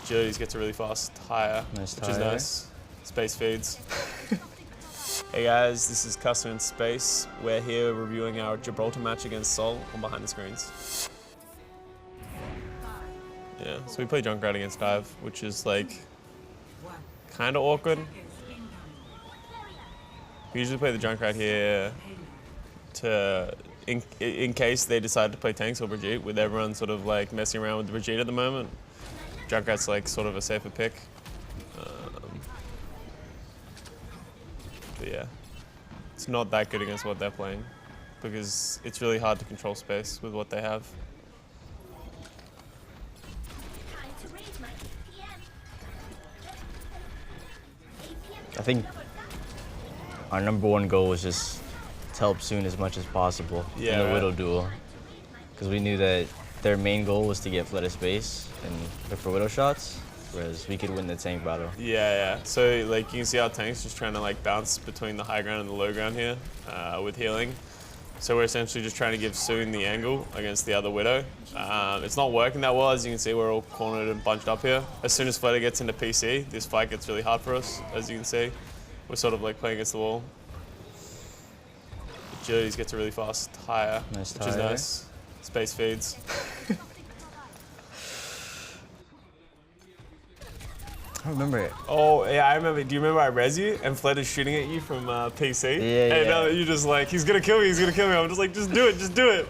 Agilities gets a really fast higher, which is nice. Space feeds. Hey guys, this is Custa in Space. We're here reviewing our Gibraltar match against Sol on Behind the Screens. Yeah, so we play Junkrat against Dive, which is like kind of awkward. We usually play the Junkrat here to in case they decide to play tanks or Brigitte, with everyone sort of like messing around with the Brigitte at the moment. Junkrat's like sort of a safer pick. But yeah, it's not that good against what they're playing because it's really hard to control space with what they have. I think our #1 goal was just to help Soon as much as possible in the Widow duel, because we knew that their main goal was to get flooded space and look for Widow shots, whereas we could win the tank battle. Yeah. So like you can see our tanks just trying to like bounce between the high ground and the low ground here with healing. So we're essentially just trying to give Soon the angle against the other Widow. It's not working that well, as you can see. We're all cornered and bunched up here. As soon as Flutter gets into PC, this fight gets really hard for us, as you can see. We're sort of like playing against the wall. Agilities gets a really fast higher, which is nice. Space feeds. I remember it. Oh, yeah, I remember. Do you remember I res you and Fled is shooting at you from PC? Yeah. And now you're just like, he's gonna kill me, he's gonna kill me. I'm just like, just do it.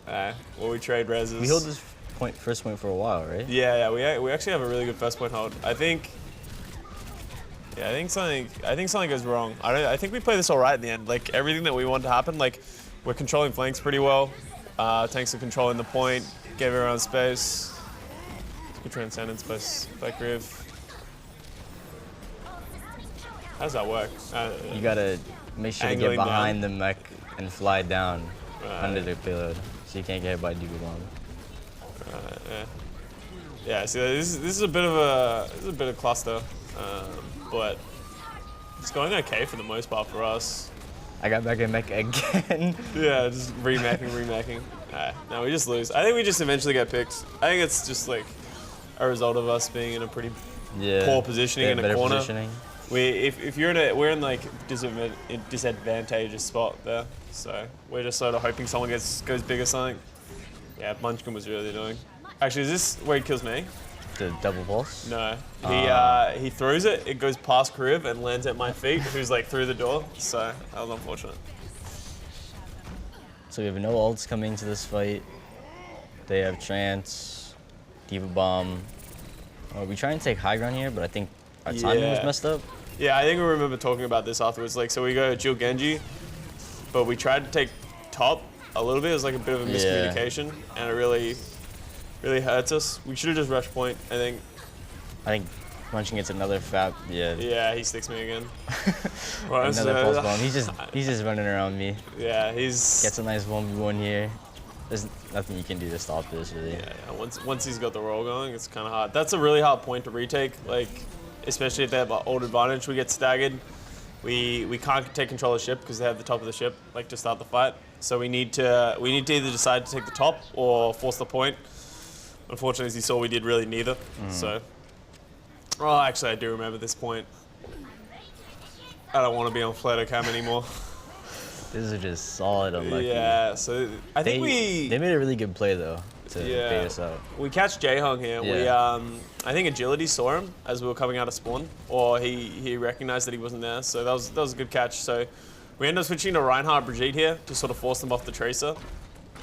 Well, we trade reses. We hold this first point for a while, right? Yeah, we actually have a really good first point hold. I think something goes wrong. I think we play this all right in the end. Like everything that we want to happen, like we're controlling flanks pretty well. Tanks are controlling the point, gave everyone space. Good transcendence by Griv. How does that work? You gotta make sure to get behind the mech and fly down under the payload, so you can't get hit by Deagle Bomb. Yeah. See, this is a bit of cluster, but it's going okay for the most part for us. I got back in mech again. Yeah, just remacking. No, we just lose. I think we just eventually get picked. I think it's just like a result of us being in a pretty poor positioning in a corner. Positioning. We're in like disadvantageous spot there, so we're just sort of hoping someone goes big or something. Yeah, Munchkin was really annoying. Actually, is this where he kills me? The double pulse? No, he throws it. It goes past Kriv and lands at my feet, who's like through the door. So that was unfortunate. So we have no ults coming to this fight. They have Trance, Diva Bomb. We try and take high ground here, but I think our timing was messed up. Yeah, I think we remember talking about this afterwards. Like, so we go Jill Genji, but we tried to take top a little bit. It was like a bit of a miscommunication, and it really hurts us. We should have just rushed point, I think. Munchkin gets another fat. Yeah, he sticks me again. Another pulse bomb. He's just running around me. Yeah, gets a nice 1v1 here. There's nothing you can do to stop this, really. Yeah. Once he's got the roll going, it's kind of hard. That's a really hard point to retake. Like, especially if they have old advantage, we get staggered. We can't take control of the ship because they have the top of the ship, like, to start the fight. So we need to either decide to take the top or force the point. Unfortunately, as you saw, we did really neither. So, actually, I do remember this point. I don't want to be on Flatter Cam anymore. This is just solid unlucky. Yeah, so I think they made a really good play though to bait us out. We catch Jaehong here. Yeah. I think Agility saw him as we were coming out of spawn, or he recognized that he wasn't there. So that was a good catch. So we end up switching to Reinhardt Brigitte here to sort of force them off the Tracer.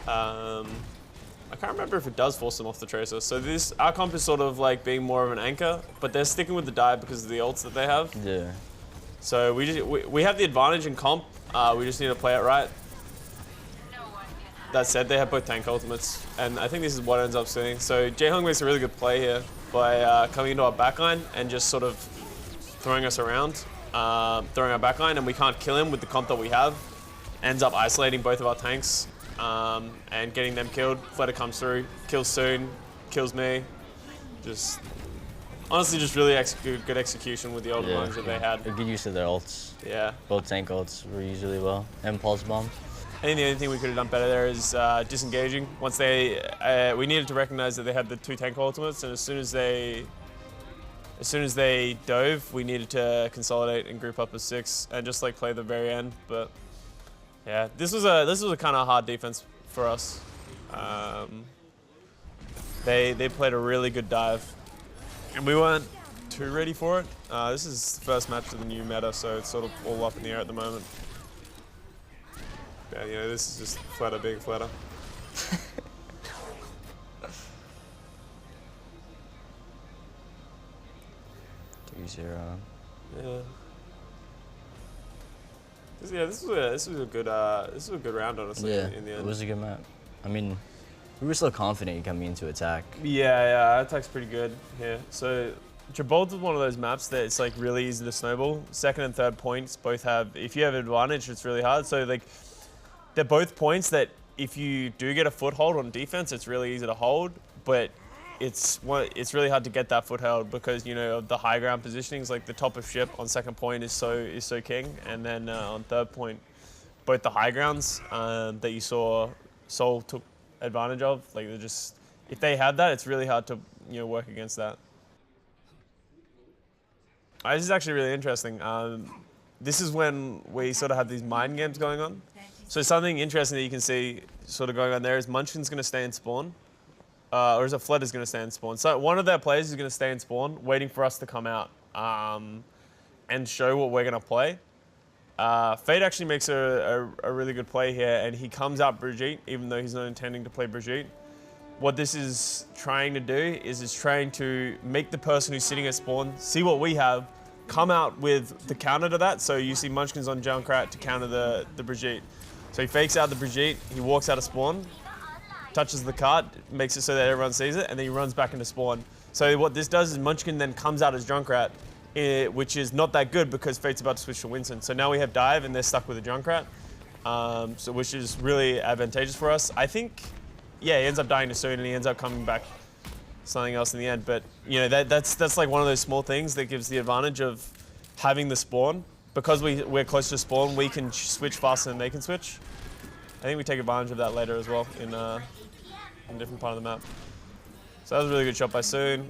I can't remember if it does force them off the Tracer. So our comp is sort of like being more of an anchor, but they're sticking with the dive because of the ults that they have. Yeah. So we have the advantage in comp. We just need to play it right. That said, they have both tank ultimates, and I think this is what ends up seeing. So Jaehong makes a really good play here by coming into our backline and just sort of throwing us around, throwing our backline, and we can't kill him with the comp that we have. Ends up isolating both of our tanks and getting them killed. Flutter comes through, kills Soon, kills me. Just honestly, just really good execution with the old ones that they had. They're good use of their ults. Yeah. Both tank ults were used really well, and pulse bomb. think the only thing we could have done better there is disengaging. Once they, we needed to recognize that they had the 2 tank ultimates, and as soon as they dove, we needed to consolidate and group up as 6 and just like play the very end. But yeah, this was a kind of hard defense for us. They played a really good dive, and we weren't too ready for it. This is the first match of the new meta, so it's sort of all up in the air at the moment. Yeah, you know, this is just flatter being flatter. 3-0. Yeah. This was a good round, honestly. Yeah, in the end. It was a good map. I mean, we were still confident coming into attack. Yeah, attack's pretty good here. So Gibraltar's one of those maps that it's like really easy to snowball. Second and third points both have, if you have advantage, it's really hard. So like, they're both points that if you do get a foothold on defense, it's really easy to hold, but it's really hard to get that foothold because, you know, of the high ground positionings, like the top of ship on second point is so king, and then on third point, both the high grounds that you saw Seoul took advantage of, like they're just, if they had that, it's really hard to, you know, work against that. This is actually really interesting. This is when we sort of have these mind games going on. So something interesting that you can see sort of going on there is Munchkin's going to stay in spawn, or is it Fled is going to stay in spawn. So one of their players is going to stay in spawn, waiting for us to come out and show what we're going to play. Fade actually makes a really good play here, and he comes out Brigitte, even though he's not intending to play Brigitte. What this is trying to do is it's trying to make the person who's sitting at spawn see what we have, come out with the counter to that. So you see Munchkin's on Junkrat to counter the Brigitte. So he fakes out the Brigitte, he walks out of spawn, touches the cart, makes it so that everyone sees it, and then he runs back into spawn. So what this does is Munchkin then comes out as Junkrat, which is not that good because Fate's about to switch to Winston. So now we have dive and they're stuck with a Junkrat, so which is really advantageous for us. I think, yeah, he ends up dying too soon and he ends up coming back something else in the end. But you know, that's like one of those small things that gives the advantage of having the spawn. Because we're close to spawn, we can switch faster than they can switch. I think we take advantage of that later as well in a different part of the map. So that was a really good shot by Soon.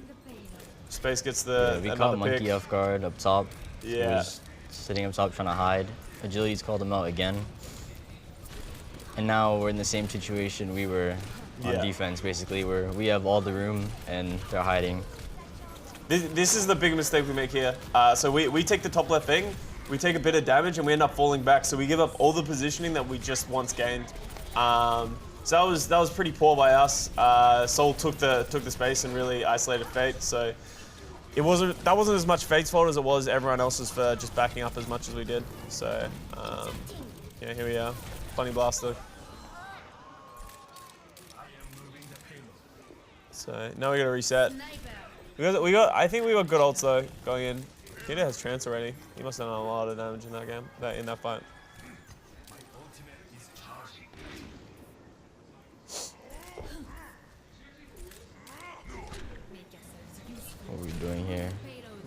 Space gets the we caught Monkey pick. off guard up top. Yeah. He was sitting up top trying to hide. Agility's called him out again. And now we're in the same situation we were on defense, basically, where we have all the room and they're hiding. This is the big mistake we make here. So we take the top left thing, we take a bit of damage, and we end up falling back. So we give up all the positioning that we just once gained. So that was pretty poor by us. Seoul took the space and really isolated Fate. So that wasn't as much Fate's fault as it was everyone else's for just backing up as much as we did. So yeah, here we are, Funny Blaster. So now we got to reset. I think we got good ults though going in. Kida has trance already. He must have done a lot of damage in that game, in that fight. What are we doing here?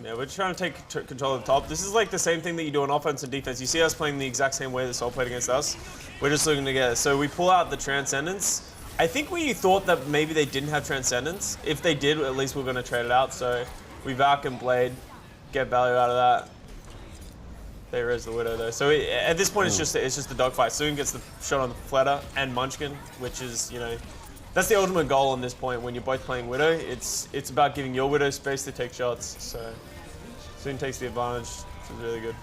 Yeah, we're trying to take control of the top. This is like the same thing that you do on offense and defense. You see us playing the exact same way that Seoul played against us. We're just looking to get it. So we pull out the Transcendence. I think we thought that maybe they didn't have Transcendence. If they did, at least we're going to trade it out. So we Valk and Blade, get value out of that. They res the Widow though. So at this point, it's just a dogfight. Soon gets the shot on the Flatter and Munchkin, which is, you know, that's the ultimate goal on this point when you're both playing Widow. It's about giving your Widow space to take shots. So Soon takes the advantage, which is really good.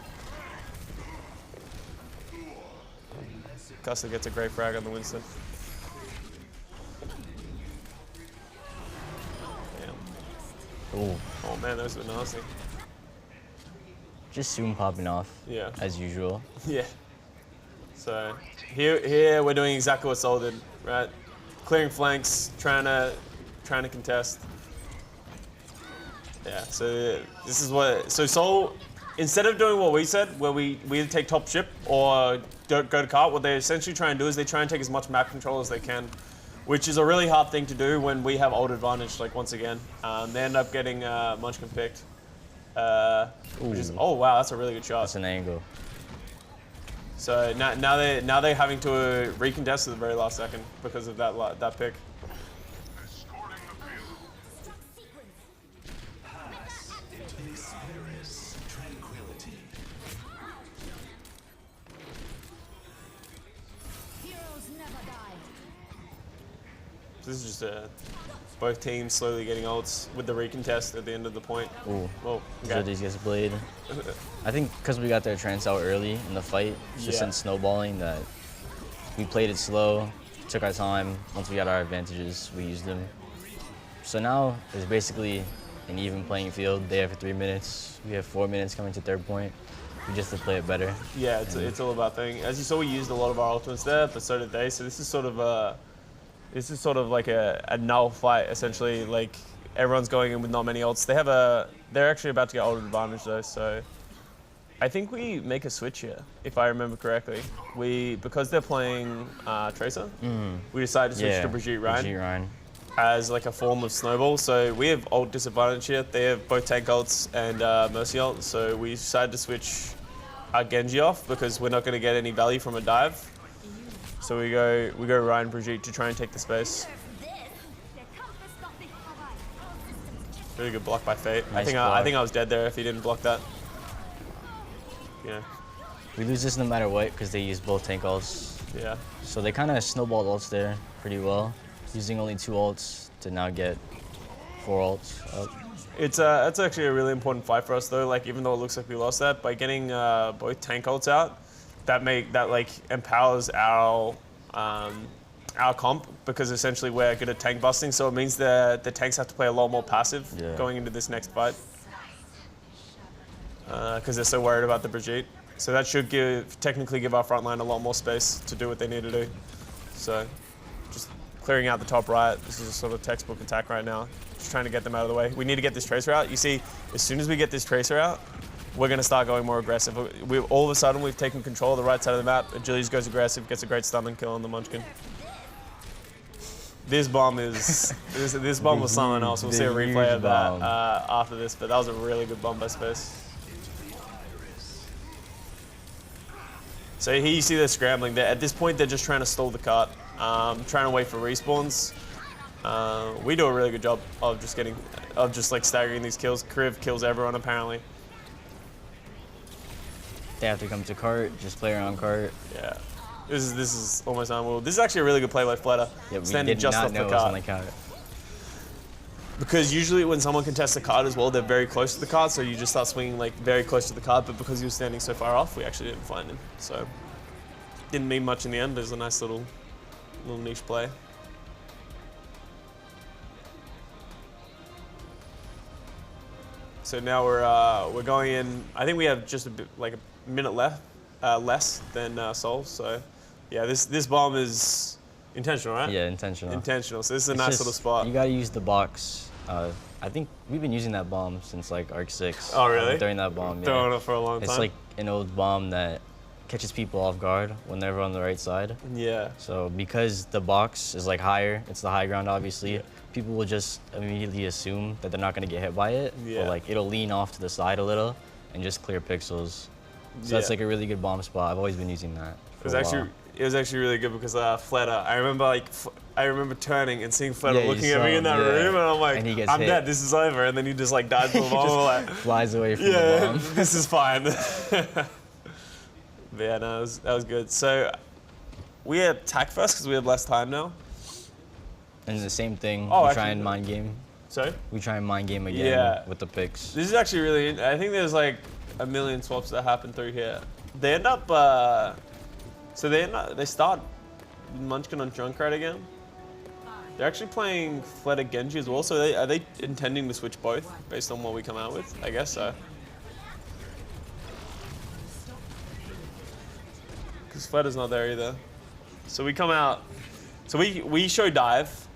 Custa gets a great frag on the Winston. Oh. Oh man, those were nasty. Just Soon popping off. Yeah. As usual. Yeah. So here we're doing exactly what Seoul did, right? Clearing flanks, trying to contest. Yeah. So this is what. So Seoul, instead of doing what we said, where we either take top ship or go to cart, what they essentially try and do is they try and take as much map control as they can, which is a really hard thing to do when we have old advantage, like once again. They end up getting Munchkin picked. Which is, oh wow, that's a really good shot. That's an angle. So now they're having to recontest at the very last second because of that pick. This is just both teams slowly getting ults with the recontest at the end of the point. Ooh. Oh, okay. These gets played. I think because we got their trance out early in the fight, just in snowballing, that we played it slow, took our time. Once we got our advantages, we used them. So now it's basically an even playing field. They have 3 minutes. We have 4 minutes coming to third point. We just have to play it better. Yeah, it's all about thing. As you saw, we used a lot of our ultimates there, but so did they. So this is sort of like a null fight, essentially. Like, everyone's going in with not many ults. They're actually about to get ultimate advantage though, so I think we make a switch here, if I remember correctly. Because they're playing Tracer, we decided to switch to Brigitte Ryan as like a form of snowball. So we have ult disadvantage here. They have both tank ults and Mercy ult, so we decided to switch our Genji off because we're not going to get any value from a dive. So we go Ryan Brigitte to try and take the space. Really good block by Fate. Nice I think I was dead there if he didn't block that. Yeah. We lose this no matter what because they use both tank ults. Yeah. So they kind of snowballed ults there pretty well, using only 2 ults to now get 4 ults up. It's actually a really important fight for us though. Like, even though it looks like we lost that, by getting both tank ults out, that like empowers our comp, because essentially we're good at tank busting. So it means the tanks have to play a lot more passive going into this next fight, because they're so worried about the Brigitte. So that should technically give our front line a lot more space to do what they need to do. So just clearing out the top right. This is a sort of textbook attack right now. Just trying to get them out of the way. We need to get this Tracer out. You see, as soon as we get this Tracer out, we're going to start going more aggressive. All of a sudden, we've taken control of the right side of the map. Achilles goes aggressive, gets a great stun and kill on the Munchkin. This bomb is this bomb was something else. We'll see a replay of that after this, but that was a really good bomb by Space. So here you see they're scrambling. At this point, they're just trying to stall the cart, trying to wait for respawns. We do a really good job of just like staggering these kills. Kriv kills everyone apparently. They have to come to cart, just play around cart. Yeah. This is almost unbelievable. This is actually a really good play by Fleta. Yeah, we standing did just not off know the it was cart. on the cart. Because usually when someone contests the cart as well, they're very close to the cart, so you just start swinging like very close to the cart, but because he was standing so far off, we actually didn't find him. So didn't mean much in the end, but it was a nice little niche play. So now we're going in. I think we have just a bit, like a minute left, less than Souls. So yeah, this bomb is intentional, right? Yeah, intentional. Intentional. So this is a nice little spot. You gotta use the box. I think we've been using that bomb since like Arc 6. Oh really? During that bomb, yeah. Throwing it for a long time. It's like an old bomb that catches people off guard when they're on the right side. Yeah. So because the box is like higher, it's the high ground obviously, people will just immediately assume that they're not gonna get hit by it. Yeah. Or like it'll lean off to the side a little and just clear pixels. So that's like a really good bomb spot. I've always been using that. It was actually really good because Fleta, I remember turning and seeing Fleta looking at me in that room, and I'm like, I'm dead, this is over, and then he just like died to the bomb. Like, flies away from the bomb. This is fine. But yeah, no, that was good. So we attack first because we have less time now. And the same thing, we try and mind game. Sorry? We try and mind game again with the picks. This is actually really, I think there's like a million swaps that happen through here. They end up, they start Munchkin on Junkrat again. They're actually playing Fleta Genji as well, so are they intending to switch both based on what we come out with? I guess so. Because Fleta's not there either. So we come out, so we show dive.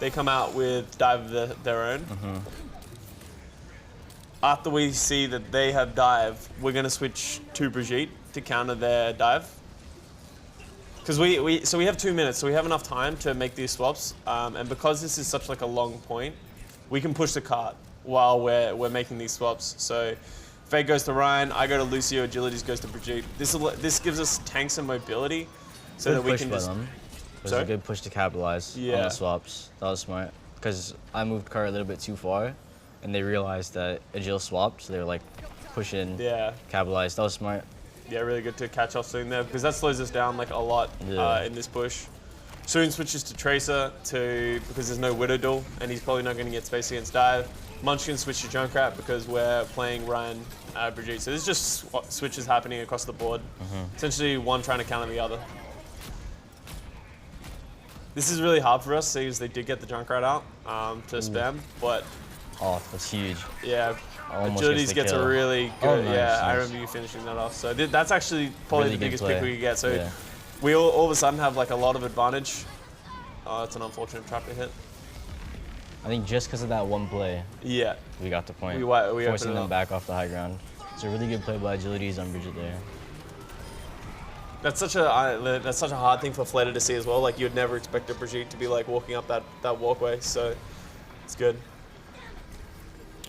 They come out with dive of their own. After we see that they have dive, we're gonna switch to Brigitte to counter their dive. Because we have 2 minutes, so we have enough time to make these swaps. And because this is such like a long point, we can push the cart while we're making these swaps. So Fake goes to Ryan. I go to Lucio. Agilities goes to Brigitte. This gives us tanks and mobility, so good that we push can by just. them. It was a good push to capitalize on the swaps. That was smart. Because I moved Car a little bit too far, and they realized that Agil swapped, so they were like pushing, capitalize. That was smart. Yeah, really good to catch off soon there, because that slows us down like a lot in this push. Soon switches to Tracer because there's no Widow duel, and he's probably not going to get space against Dive. Munchkin switch to Junkrat because we're playing Ryan Brigitte. So there's just switches happening across the board. Essentially one trying to counter the other. This is really hard for us because they did get the Junkrat out to spam, but... Oh, that's huge. Yeah, Agilities gets a really good... Nice. I remember you finishing that off. So that's actually probably really the biggest play. pick we could get. So we all of a sudden have like a lot of advantage. Oh, it's an unfortunate trap to hit. I think just because of that one play, we got the point. We forcing them back off the high ground. It's a really good play by Agilities on Brigitte there. That's such a hard thing for Fleta to see as well. Like you'd never expect a Brigitte to be like walking up that walkway. So it's good.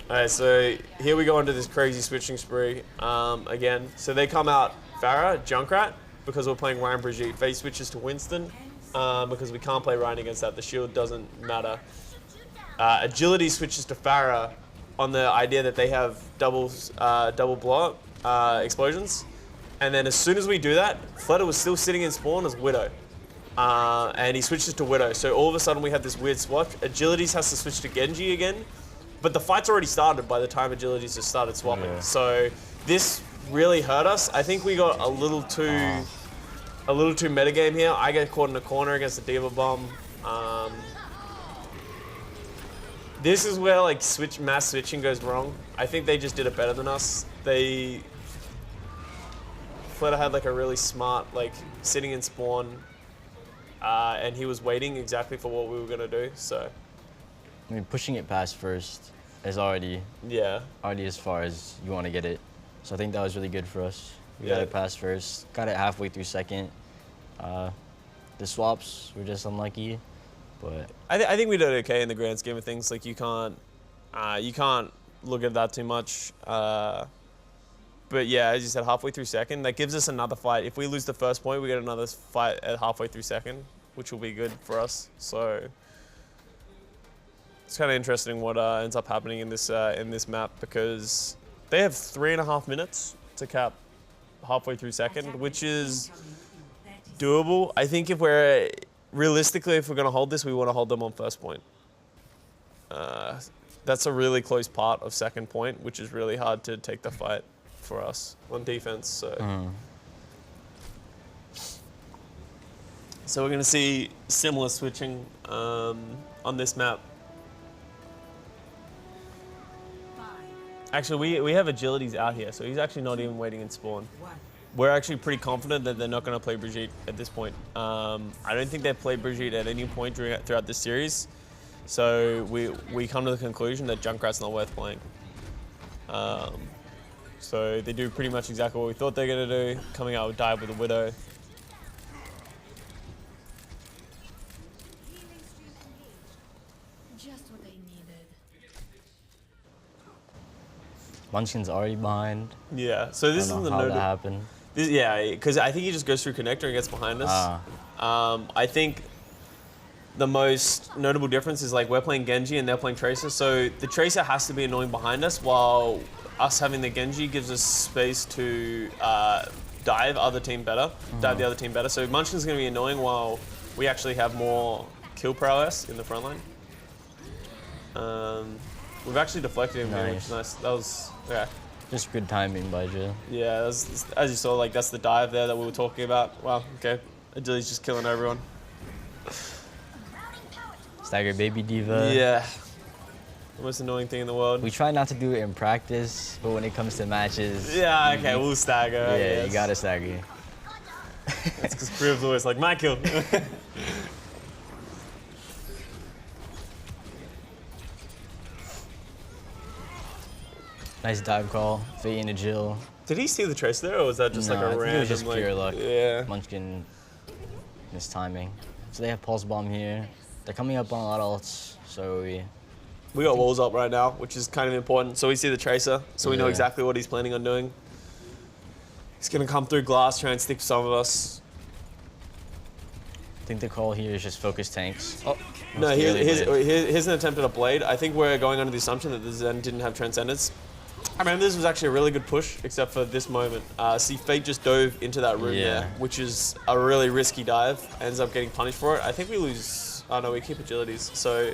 All right, so here we go into this crazy switching spree again. So they come out Pharah, Junkrat, because we're playing Ryan Brigitte. Face switches to Winston because we can't play Ryan against that. The shield doesn't matter. Agility switches to Pharah on the idea that they have double blow explosions. And then as soon as we do that, Fleta was still sitting in spawn as Widow. And he switches to Widow. So all of a sudden we have this weird swap. Agilities has to switch to Genji again. But the fight's already started by the time Agilities just started swapping. Yeah. So this really hurt us. I think we got a little too metagame here. I get caught in a corner against the Diva Bomb. This is where like mass switching goes wrong. I think they just did it better than us. Fleta had like a really smart like sitting in spawn, and he was waiting exactly for what we were gonna do. So, I mean, pushing it past first is already as far as you want to get it. So I think that was really good for us. We got it past first, got it halfway through second. The swaps were just unlucky, but I think we did okay in the grand scheme of things. Like you can't look at that too much. But yeah, as you said, halfway through second, that gives us another fight. If we lose the first point, we get another fight at halfway through second, which will be good for us. So it's kind of interesting what ends up happening in this map, because they have 3.5 minutes to cap halfway through second, which is doable. I think if we're realistically, if we're going to hold this, we want to hold them on first point. That's a really close part of second point, which is really hard to take the fight for us on defense. So, so we're going to see similar switching on this map. Actually, we have Agilities out here, so he's actually not even waiting in spawn. We're actually pretty confident that they're not going to play Brigitte at this point. I don't think they've played Brigitte at any point throughout this series. So we come to the conclusion that Junkrat's not worth playing. So they do pretty much exactly what we thought they were going to do, coming out with Dive with a Widow. Just what they needed. Munchkin's already behind. Yeah, so this is the how that happened. Because I think he just goes through connector and gets behind us. I think the most notable difference is like we're playing Genji and they're playing Tracer, so the Tracer has to be annoying behind us, while us having the Genji gives us space to dive the other team better. So Munchkin's going to be annoying while we actually have more kill prowess in the front line. We've actually deflected him there, which is nice. That was, just good timing by Jill. Yeah, that was, as you saw, like that's the dive there that we were talking about. Wow, okay. Agility's just killing everyone. Stagger baby diva. Yeah. The most annoying thing in the world. We try not to do it in practice, but when it comes to matches... Yeah, okay, we'll stagger. Yeah, you gotta stagger. That's because Crib's always like, my kill. Nice dive call, Fate into Jill. Did he see the trace there, or was that just like a random... it was just pure luck. Yeah. Munchkin missed timing. So they have Pulse Bomb here. They're coming up on a lot of ults, so we We got walls up right now, which is kind of important. So we see the tracer, so we know exactly what he's planning on doing. He's gonna come through glass, try and stick some of us. I think the call here is just focus tanks. Oh, no, here's an attempt at a blade. I think we're going under the assumption that the Zen didn't have Transcendence. I remember this was actually a really good push, except for this moment. See, Fate just dove into that room there, which is a really risky dive. Ends up getting punished for it. I think we lose... Oh no, we keep agilities. So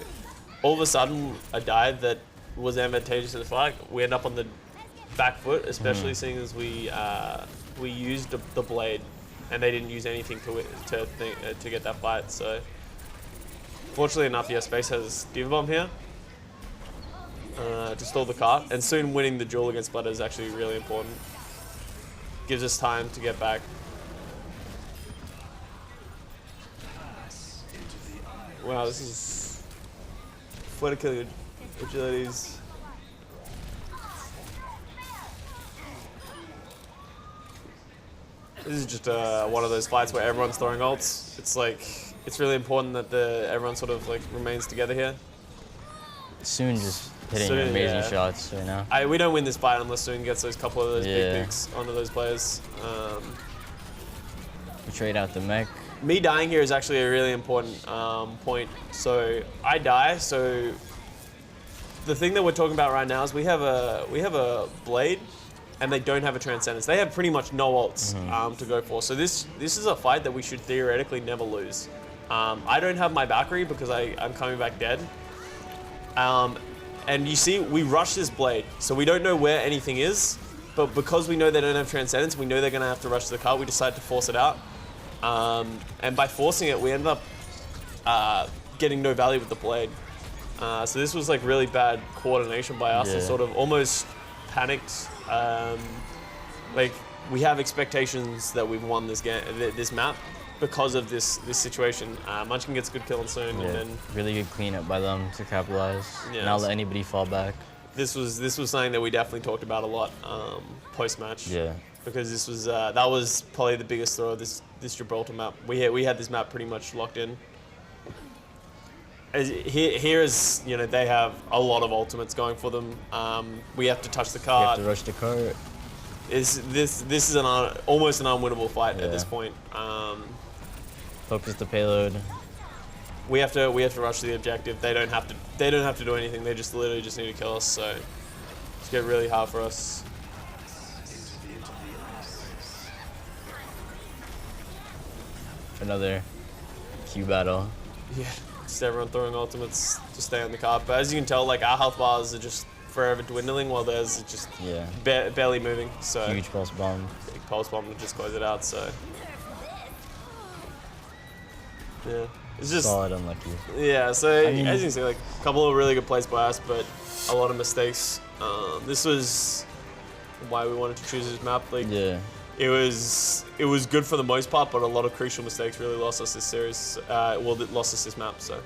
all of a sudden, a dive that was advantageous to the fight, we end up on the back foot, especially seeing as we used the blade, and they didn't use anything to get that fight. So fortunately enough, yeah, Space has Diva Bomb here to stall the cart, and soon winning the duel against Splatter is actually really important. Gives us time to get back. Wow, this is Flutter killing agilities. This is just one of those fights where everyone's throwing ults. It's like, it's really important that everyone sort of like remains together here. Soon just hitting amazing shots right now. We don't win this fight unless Soon gets those couple of those big picks onto those players. We trade out the mech. Me dying here is actually a really important point. So I die, so the thing that we're talking about right now is we have a blade, and they don't have a Transcendence. They have pretty much no ults to go for. So this is a fight that we should theoretically never lose. I don't have my Valkyrie because I'm coming back dead. And you see, we rush this blade, so we don't know where anything is, but because we know they don't have Transcendence, we know they're gonna have to rush the cart, we decide to force it out. And by forcing it, we end up getting no value with the blade. So this was like really bad coordination by us and sort of almost panicked. Like we have expectations that we've won this game, this map, because of this situation. Munchkin gets a good kill on Soon, and then really good cleanup by them to capitalize. Not let anybody fall back. This was something that we definitely talked about a lot post match. Yeah. Because this was that was probably the biggest throw of this Gibraltar map. We had this map pretty much locked in. Here is, you know, they have a lot of ultimates going for them. We have to touch the cart. We have to rush the cart. This is almost an unwinnable fight at this point. Focus the payload. We have to rush the objective. They don't have to do anything. They just literally just need to kill us. So it's get really hard for us. Another Q battle. Yeah, just everyone throwing ultimates to stay on the cart. But as you can tell, like our health bars are just forever dwindling, while theirs are just barely moving. So huge pulse bomb. Big pulse bomb to just close it out. So yeah, it's just solid unlucky. Yeah, so I mean, as you can see, like a couple of really good plays by us, but a lot of mistakes. This was why we wanted to choose this map. Like it was good for the most part, but a lot of crucial mistakes really lost us this series. Lost us this map. So.